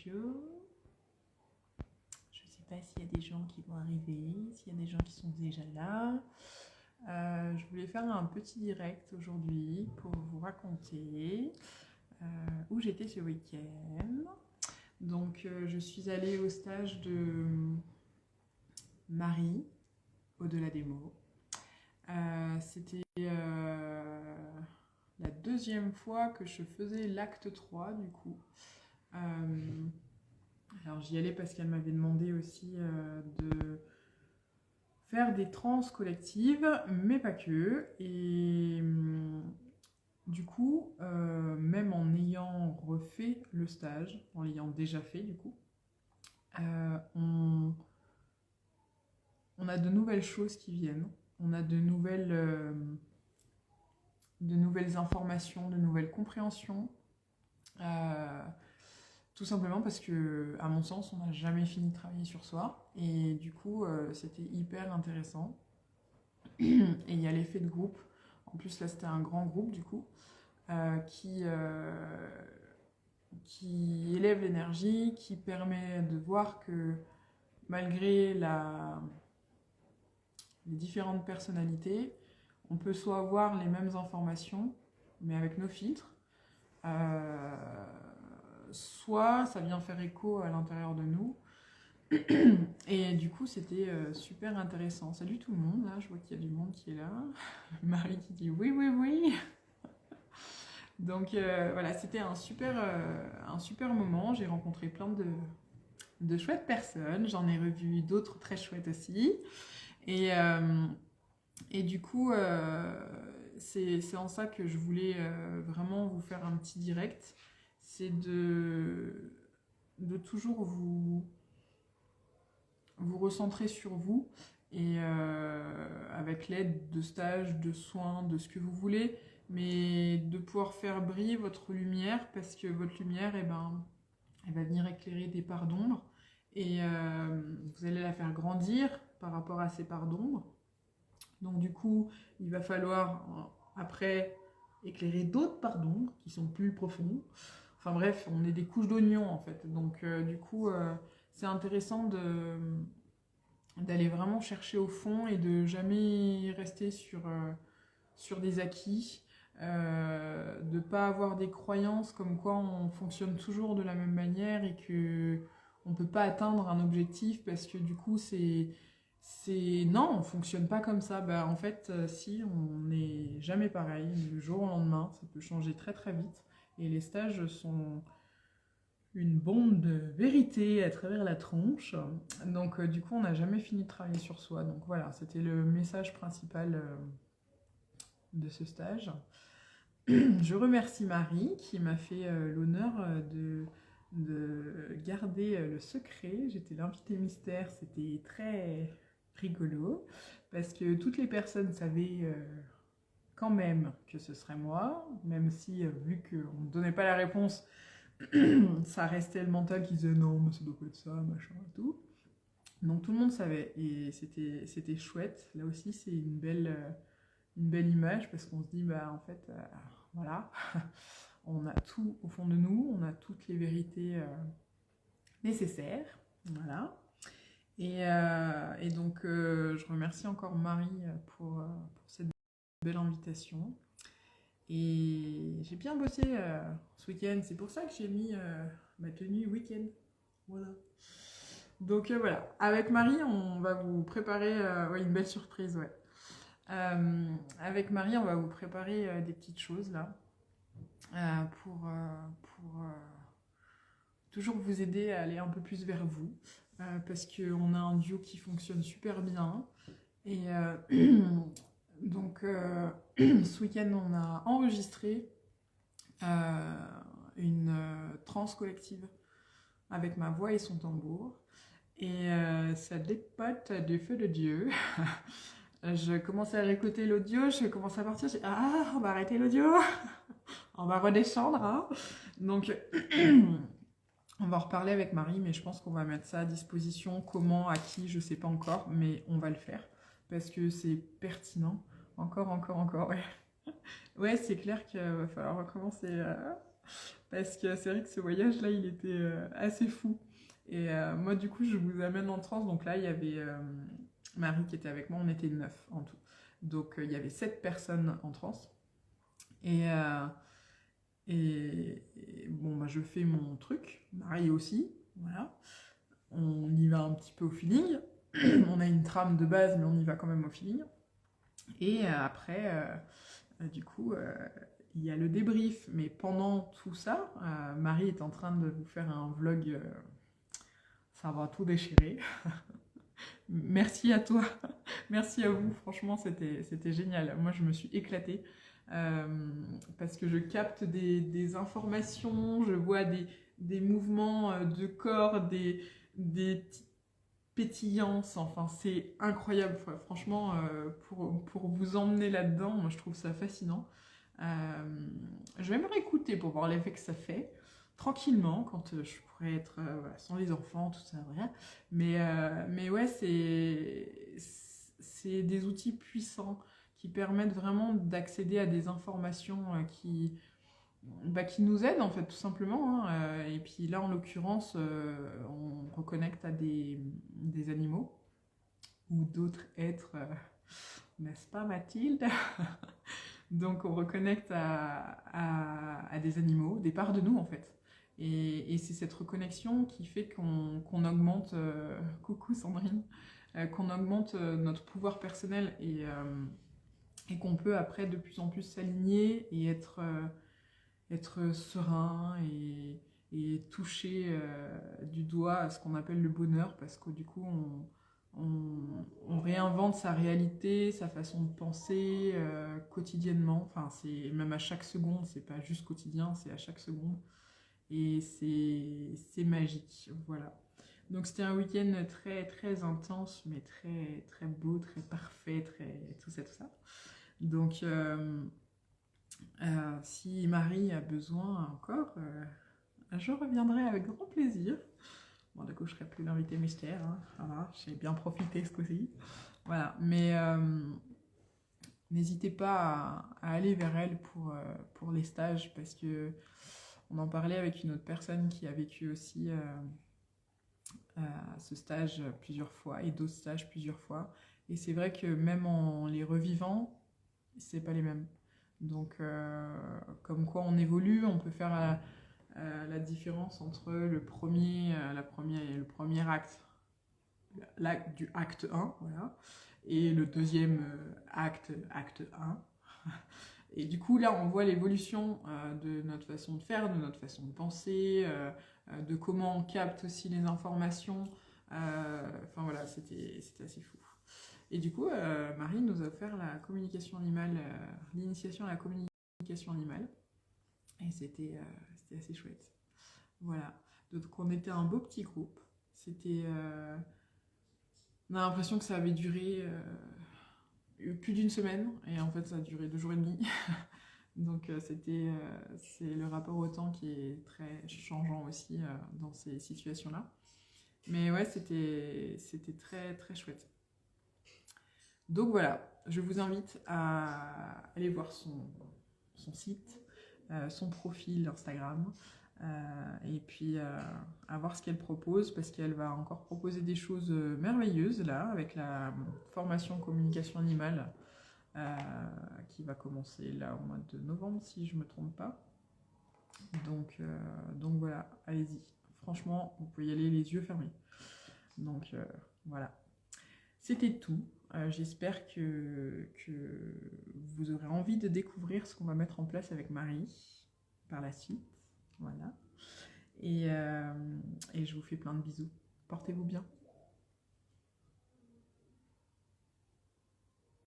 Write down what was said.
bonjour. Je ne sais pas s'il y a des gens qui vont arriver, s'il y a des gens qui sont déjà là. Je voulais faire un petit direct aujourd'hui pour vous raconter où j'étais ce week-end. Donc, je suis allée au stage de Marie, au-delà des mots. C'était la deuxième fois que je faisais l'acte 3 du coup. Alors j'y allais parce qu'elle m'avait demandé aussi de faire des trans collectives, mais pas que. Et du coup, même en ayant refait le stage, en l'ayant déjà fait du coup, on a de nouvelles choses qui viennent. On a de nouvelles informations, de nouvelles compréhensions. Tout simplement parce que, à mon sens, on n'a jamais fini de travailler sur soi. Et du coup, c'était hyper intéressant. Et il y a l'effet de groupe. En plus, là, c'était un grand groupe, du coup, qui élève l'énergie, qui permet de voir que malgré les différentes personnalités, on peut soit avoir les mêmes informations, mais avec nos filtres, soit ça vient faire écho à l'intérieur de nous. Et du coup, c'était super intéressant. Salut tout le monde, là, je vois qu'il y a du monde qui est là. Marie qui dit oui, oui, oui. Donc voilà, c'était un super moment. J'ai rencontré plein de chouettes personnes. J'en ai revu d'autres très chouettes aussi. Et du coup, c'est en ça que je voulais vraiment vous faire un petit direct. C'est de toujours vous recentrer sur vous et avec l'aide de stages, de soins, de ce que vous voulez, mais de pouvoir faire briller votre lumière parce que votre lumière, elle va venir éclairer des parts d'ombre et vous allez la faire grandir par rapport à ces parts d'ombre. Donc du coup, il va falloir après éclairer d'autres parts d'ombre qui sont plus profondes. Enfin bref, on est des couches d'oignons en fait. Donc du coup, c'est intéressant d'aller vraiment chercher au fond et de jamais rester sur des acquis, de ne pas avoir des croyances comme quoi on fonctionne toujours de la même manière et qu'on ne peut pas atteindre un objectif parce que du coup non, on ne fonctionne pas comme ça. Bah, en fait, si, on n'est jamais pareil. Du jour au lendemain, ça peut changer très très vite. Et les stages sont une bombe de vérité à travers la tronche. Donc du coup, on n'a jamais fini de travailler sur soi. Donc voilà, c'était le message principal de ce stage. Je remercie Marie qui m'a fait l'honneur de garder le secret. J'étais l'invité mystère, c'était très rigolo parce que toutes les personnes savaient quand même que ce serait moi, même si vu qu'on ne donnait pas la réponse, ça restait le mental qui disait non, mais ça doit pas être ça, machin et tout. Donc tout le monde savait et c'était chouette. Là aussi, c'est une belle image parce qu'on se dit, bah en fait, voilà, on a tout au fond de nous, on a toutes les vérités nécessaires. Voilà. Et donc, je remercie encore Marie pour cette belle invitation. Et j'ai bien bossé ce week-end. C'est pour ça que j'ai mis ma tenue week-end. Voilà. Donc voilà. Avec Marie, on va vous préparer ouais, une belle surprise. Ouais. Avec Marie, on va vous préparer des petites choses là. Pour toujours vous aider à aller un peu plus vers vous. Parce qu'on a un duo qui fonctionne super bien. Et donc, ce week-end, on a enregistré une trance collective avec ma voix et son tambour. Et ça dépote du feu de Dieu. Je commençais à réécouter l'audio, je commençais à partir, je dis ah, on va arrêter l'audio, on va redescendre. Hein. Donc, on va en reparler avec Marie, mais je pense qu'on va mettre ça à disposition. Comment, à qui, je sais pas encore, mais on va le faire parce que c'est pertinent. Encore, ouais. Ouais, c'est clair qu'il va falloir recommencer. Parce que c'est vrai que ce voyage-là, il était assez fou. Et moi, du coup, je vous amène en transe. Donc là, il y avait Marie qui était avec moi, on était 9 en tout. Donc il y avait 7 personnes en transe. Et, bon, bah, je fais mon truc, Marie aussi, voilà. On y va un petit peu au feeling. On a une trame de base, mais on y va quand même au feeling. Et après, du coup, il y a le débrief. Mais pendant tout ça, Marie est en train de vous faire un vlog. Ça va tout déchirer. Merci à toi. Merci à vous. Franchement, c'était génial. Moi, je me suis éclatée. Parce que je capte des informations, je vois des mouvements de corps, des petites pétillances, enfin c'est incroyable. Franchement, pour vous emmener là-dedans, moi je trouve ça fascinant. Je vais me réécouter pour voir l'effet que ça fait, tranquillement, quand je pourrais être voilà, sans les enfants, tout ça, rien. Mais ouais, c'est des outils puissants qui permettent vraiment d'accéder à des informations qui nous aident en fait tout simplement. Hein. Et puis là en l'occurrence, on reconnecte à des animaux ou d'autres êtres, n'est-ce pas Mathilde? Donc on reconnecte à des animaux, des parts de nous en fait. Et c'est cette reconnexion qui fait qu'on augmente, coucou Sandrine, qu'on augmente notre pouvoir personnel et qu'on peut après de plus en plus s'aligner et être serein et toucher du doigt à ce qu'on appelle le bonheur parce que du coup on réinvente sa réalité, sa façon de penser quotidiennement, enfin c'est même à chaque seconde, c'est pas juste quotidien, c'est à chaque seconde et c'est magique, voilà. Donc c'était un week-end très très intense mais très très beau, très parfait, très tout ça tout ça. Donc si Marie a besoin encore, je reviendrai avec grand plaisir. Bon, du coup, je serai plus l'invité mystère. Hein. Voilà, j'ai bien profité ce coup-ci. Voilà, mais n'hésitez pas à aller vers elle pour les stages parce que on en parlait avec une autre personne qui a vécu aussi ce stage plusieurs fois et d'autres stages plusieurs fois. Et c'est vrai que même en les revivant, c'est pas les mêmes. Donc, comme quoi on évolue, on peut faire la différence entre le premier acte, l'acte du acte 1, voilà, et le deuxième acte 1. Et du coup, là, on voit l'évolution de notre façon de faire, de notre façon de penser, de comment on capte aussi les informations. Enfin voilà, c'était assez fou. Et du coup, Marie nous a offert la communication animale, l'initiation à la communication animale. Et c'était assez chouette. Voilà. Donc on était un beau petit groupe. C'était... on a l'impression que ça avait duré plus d'une semaine. Et en fait, ça a duré 2 jours et demi. Donc c'est le rapport au temps qui est très changeant aussi dans ces situations-là. Mais ouais, c'était très très chouette. Donc voilà, je vous invite à aller voir son site, son profil Instagram, et puis à voir ce qu'elle propose, parce qu'elle va encore proposer des choses merveilleuses là, avec la formation communication animale qui va commencer là au mois de novembre, si je ne me trompe pas. Donc voilà, allez-y. Franchement, vous pouvez y aller les yeux fermés. Donc voilà. C'était tout. J'espère que vous aurez envie de découvrir ce qu'on va mettre en place avec Marie par la suite. Voilà. Et je vous fais plein de bisous. Portez-vous bien.